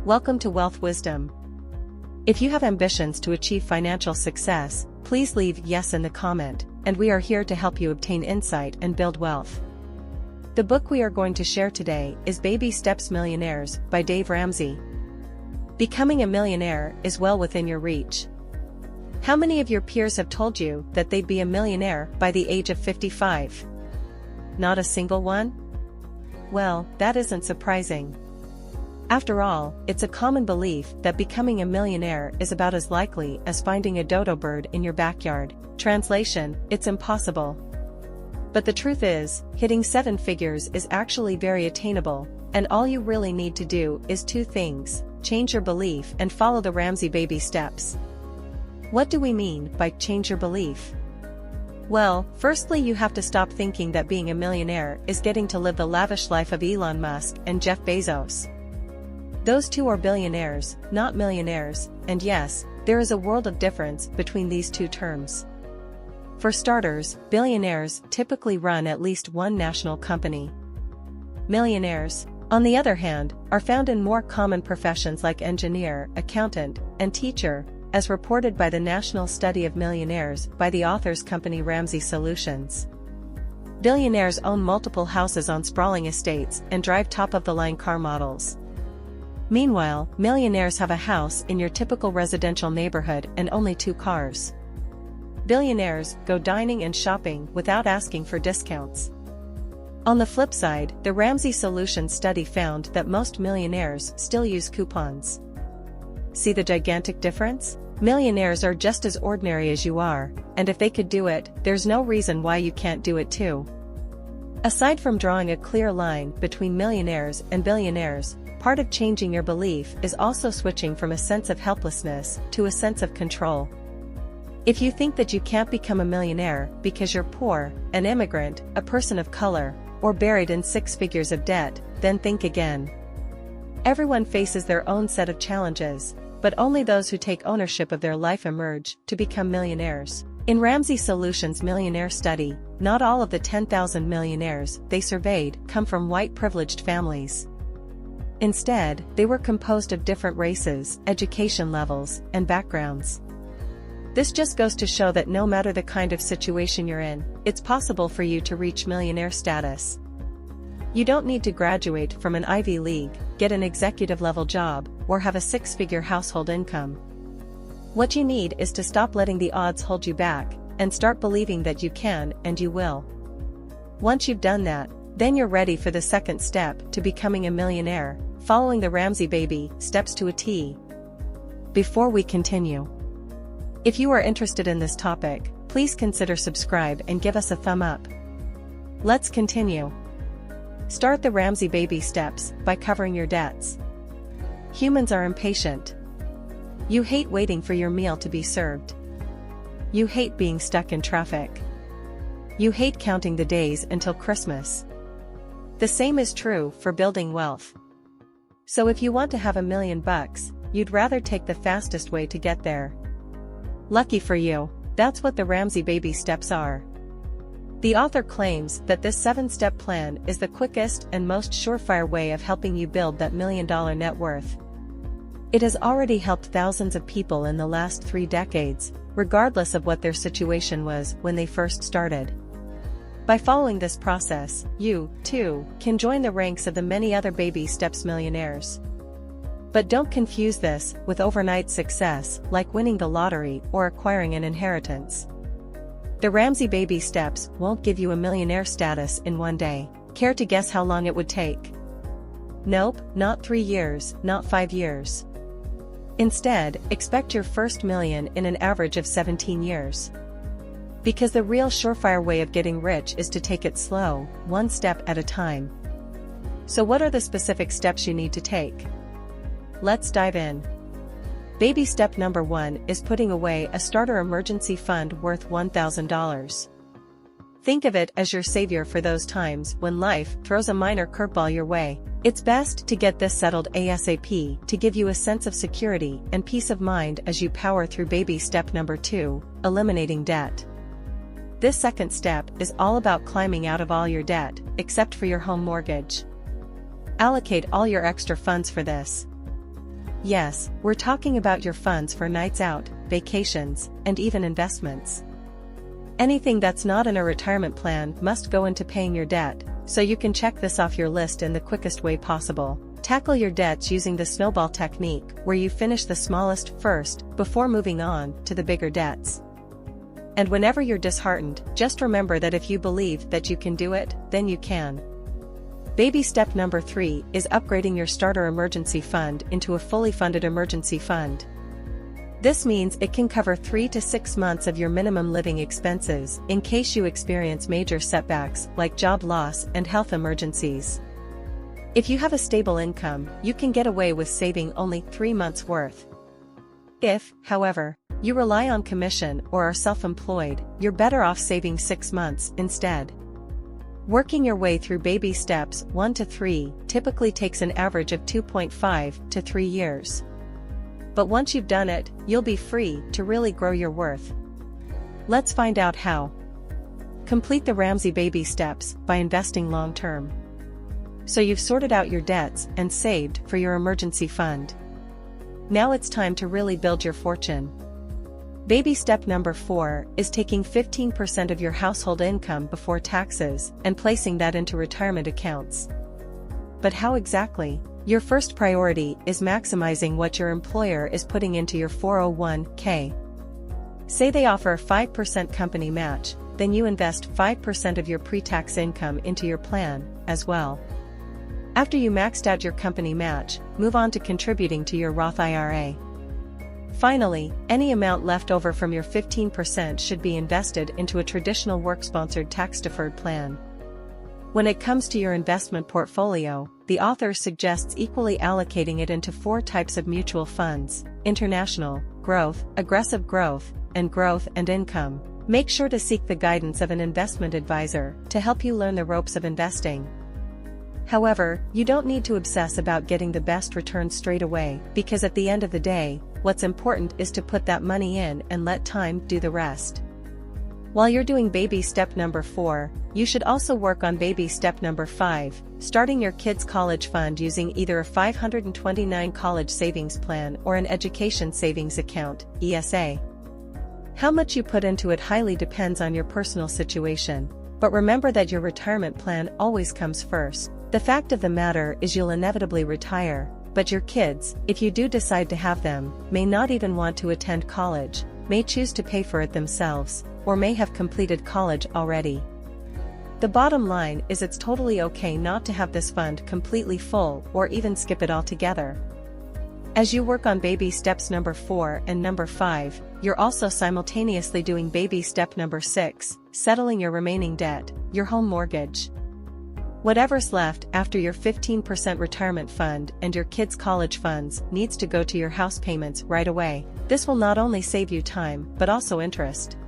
Welcome to Wealth Wisdom. If you have ambitions to achieve financial success, please leave yes in the comment, and we are here to help you obtain insight and build wealth. The book we are going to share today is Baby Steps Millionaires by Dave Ramsey. Becoming a millionaire is well within your reach. How many of your peers have told you that they'd be a millionaire by the age of 55? Not a single one? Well, that isn't surprising. After all, it's a common belief that becoming a millionaire is about as likely as finding a dodo bird in your backyard. Translation, it's impossible. But the truth is, hitting 7 figures is actually very attainable, and all you really need to do is 2 things: change your belief and follow the Ramsey Baby Steps. What do we mean by change your belief? Well, firstly, you have to stop thinking that being a millionaire is getting to live the lavish life of Elon Musk and Jeff Bezos. Those two are billionaires, not millionaires, and yes, there is a world of difference between these two terms. For starters, billionaires typically run at least one national company. Millionaires, on the other hand, are found in more common professions like engineer, accountant, and teacher, as reported by the National Study of Millionaires by the author's company Ramsey Solutions. Billionaires own multiple houses on sprawling estates and drive top-of-the-line car models. Meanwhile, millionaires have a house in your typical residential neighborhood and only 2 cars. Billionaires go dining and shopping without asking for discounts. On the flip side, the Ramsey Solutions study found that most millionaires still use coupons. See the gigantic difference? Millionaires are just as ordinary as you are, and if they could do it, there's no reason why you can't do it too. Aside from drawing a clear line between millionaires and billionaires, part of changing your belief is also switching from a sense of helplessness to a sense of control. If you think that you can't become a millionaire because you're poor, an immigrant, a person of color, or buried in 6 figures of debt, then think again. Everyone faces their own set of challenges, but only those who take ownership of their life emerge to become millionaires. In Ramsey Solutions' millionaire study, not all of the 10,000 millionaires they surveyed come from white privileged families. Instead, they were composed of different races, education levels, and backgrounds. This just goes to show that no matter the kind of situation you're in, it's possible for you to reach millionaire status. You don't need to graduate from an Ivy League, get an executive-level job, or have a 6-figure household income. What you need is to stop letting the odds hold you back, and start believing that you can and you will. Once you've done that, then you're ready for the second step to becoming a millionaire, following the Ramsey Baby Steps to a T. Before we continue, if you are interested in this topic, please consider subscribe and give us a thumb up. Let's continue. Start the Ramsey Baby Steps by covering your debts. Humans are impatient. You hate waiting for your meal to be served. You hate being stuck in traffic. You hate counting the days until Christmas. The same is true for building wealth. So if you want to have $1 million, you'd rather take the fastest way to get there. Lucky for you, that's what the Ramsey Baby Steps are. The author claims that this 7-step plan is the quickest and most surefire way of helping you build that $1 million net worth. It has already helped thousands of people in the last 3 decades, regardless of what their situation was when they first started. By following this process, you, too, can join the ranks of the many other Baby Steps millionaires. But don't confuse this with overnight success like winning the lottery or acquiring an inheritance. The Ramsey Baby Steps won't give you a millionaire status in one day. Care to guess how long it would take? Nope, not 3 years, not 5 years. Instead, expect your first million in an average of 17 years. Because the real surefire way of getting rich is to take it slow, one step at a time. So what are the specific steps you need to take? Let's dive in. Baby step number 1 is putting away a starter emergency fund worth $1,000. Think of it as your savior for those times when life throws a minor curveball your way. It's best to get this settled ASAP to give you a sense of security and peace of mind as you power through baby step number 2, eliminating debt. This second step is all about climbing out of all your debt, except for your home mortgage. Allocate all your extra funds for this. Yes, we're talking about your funds for nights out, vacations, and even investments. Anything that's not in a retirement plan must go into paying your debt, so you can check this off your list in the quickest way possible. Tackle your debts using the snowball technique, where you finish the smallest first, before moving on to the bigger debts. And whenever you're disheartened, just remember that if you believe that you can do it, then you can. Baby step number 3 is upgrading your starter emergency fund into a fully funded emergency fund. This means it can cover 3 to 6 months of your minimum living expenses in case you experience major setbacks like job loss and health emergencies. If you have a stable income, you can get away with saving only 3 months' worth. If, however, you rely on commission or are self-employed, you're better off saving 6 months instead. Working your way through baby steps 1 to 3 typically takes an average of 2.5 to 3 years. But once you've done it, you'll be free to really grow your worth. Let's find out how. Complete the Ramsey Baby Steps by investing long-term. So you've sorted out your debts and saved for your emergency fund. Now it's time to really build your fortune. Baby step number 4 is taking 15% of your household income before taxes and placing that into retirement accounts. But how exactly? Your first priority is maximizing what your employer is putting into your 401k. Say they offer a 5% company match, then you invest 5% of your pre-tax income into your plan, as well. After you maxed out your company match, move on to contributing to your Roth IRA. Finally, any amount left over from your 15% should be invested into a traditional work-sponsored tax-deferred plan. When it comes to your investment portfolio, the author suggests equally allocating it into 4 types of mutual funds: international, growth, aggressive growth, and growth and income. Make sure to seek the guidance of an investment advisor to help you learn the ropes of investing. However, you don't need to obsess about getting the best return straight away, because at the end of the day, what's important is to put that money in and let time do the rest. While you're doing baby step number 4, you should also work on baby step number 5, starting your kids' college fund using either a 529 college savings plan or an education savings account, ESA. How much you put into it highly depends on your personal situation, but remember that your retirement plan always comes first. The fact of the matter is you'll inevitably retire, but your kids, if you do decide to have them, may not even want to attend college, may choose to pay for it themselves, or may have completed college already. The bottom line is it's totally okay not to have this fund completely full or even skip it altogether. As you work on baby steps number 4 and number 5, you're also simultaneously doing baby step number 6, settling your remaining debt, your home mortgage. Whatever's left after your 15% retirement fund and your kids' college funds needs to go to your house payments right away. This will not only save you time, but also interest.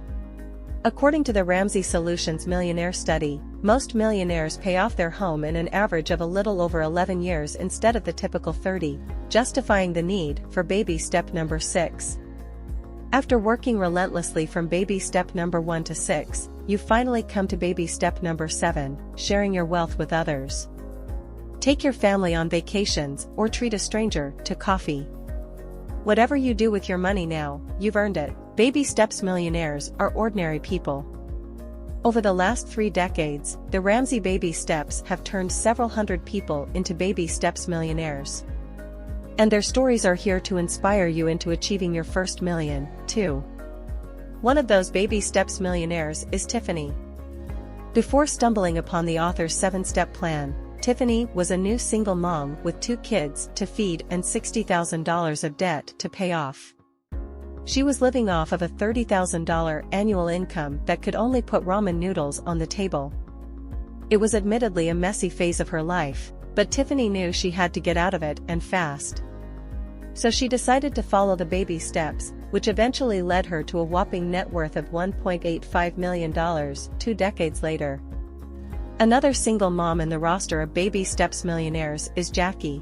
According to the Ramsey Solutions Millionaire study, most millionaires pay off their home in an average of a little over 11 years instead of the typical 30, justifying the need for baby step number 6. After working relentlessly from baby step number 1 to 6, you finally come to baby step number 7, sharing your wealth with others. Take your family on vacations or treat a stranger to coffee. Whatever you do with your money now, you've earned it. Baby steps millionaires are ordinary people. Over the last 3 decades, the Ramsey Baby Steps have turned several hundred people into baby steps millionaires. And their stories are here to inspire you into achieving your first million, too. One of those baby steps millionaires is Tiffany. Before stumbling upon the author's 7-step plan, Tiffany was a new single mom with 2 kids to feed and $60,000 of debt to pay off. She was living off of a $30,000 annual income that could only put ramen noodles on the table. It was admittedly a messy phase of her life, but Tiffany knew she had to get out of it and fast. So she decided to follow the baby steps, which eventually led her to a whopping net worth of $1.85 million 2 decades later. Another single mom in the roster of baby steps millionaires is Jackie.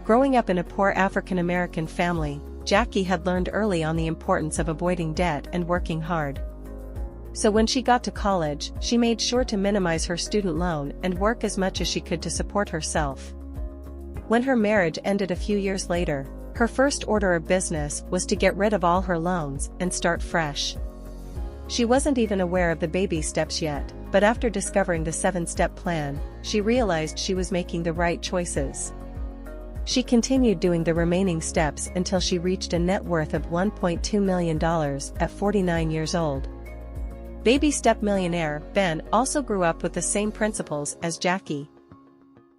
Growing up in a poor African American family, Jackie had learned early on the importance of avoiding debt and working hard. So when she got to college, she made sure to minimize her student loan and work as much as she could to support herself. When her marriage ended a few years later, Her first order of business was to get rid of all her loans and start fresh. She wasn't even aware of the baby steps yet, but after discovering the 7-step plan, she realized she was making the right choices. She continued doing the remaining steps until she reached a net worth of $1.2 million at 49 years old. Baby step millionaire Ben also grew up with the same principles as Jackie.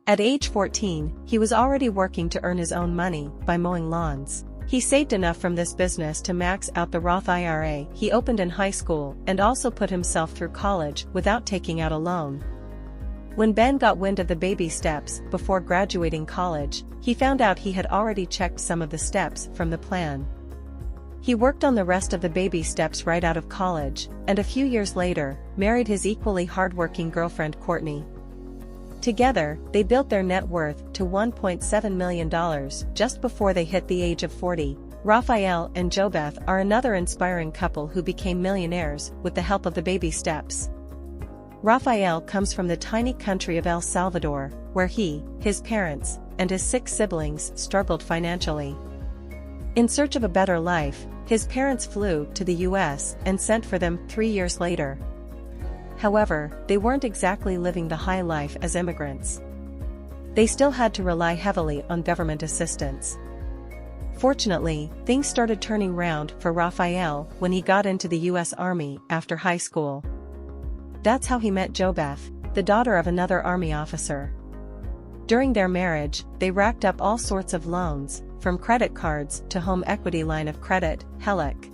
At age 14, he was already working to earn his own money by mowing lawns. He saved enough from this business to max out the Roth IRA he opened in high school and also put himself through college without taking out a loan. When Ben got wind of the baby steps before graduating college, he found out he had already checked some of the steps from the plan. He worked on the rest of the baby steps right out of college, and a few years later, married his equally hardworking girlfriend Courtney. Together, they built their net worth to $1.7 million just before they hit the age of 40. Raphael and Jobeth are another inspiring couple who became millionaires with the help of the baby steps. Raphael comes from the tiny country of El Salvador, where he, his parents, and his 6 siblings struggled financially. In search of a better life, his parents flew to the US and sent for them 3 years later. However, they weren't exactly living the high life as immigrants. They still had to rely heavily on government assistance. Fortunately, things started turning round for Raphael when he got into the US Army after high school. That's how he met Jobeth, the daughter of another Army officer. During their marriage, they racked up all sorts of loans, from credit cards to home equity line of credit, HELOC.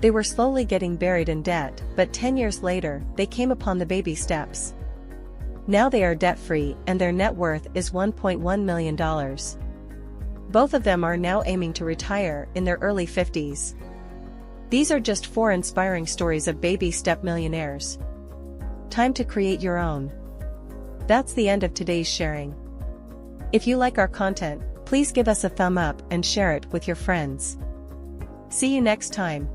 They were slowly getting buried in debt, but 10 years later, they came upon the baby steps. Now they are debt-free and their net worth is $1.1 million. Both of them are now aiming to retire in their early 50s. These are just 4 inspiring stories of baby step millionaires. Time to create your own. That's the end of today's sharing. If you like our content, please give us a thumb up and share it with your friends. See you next time.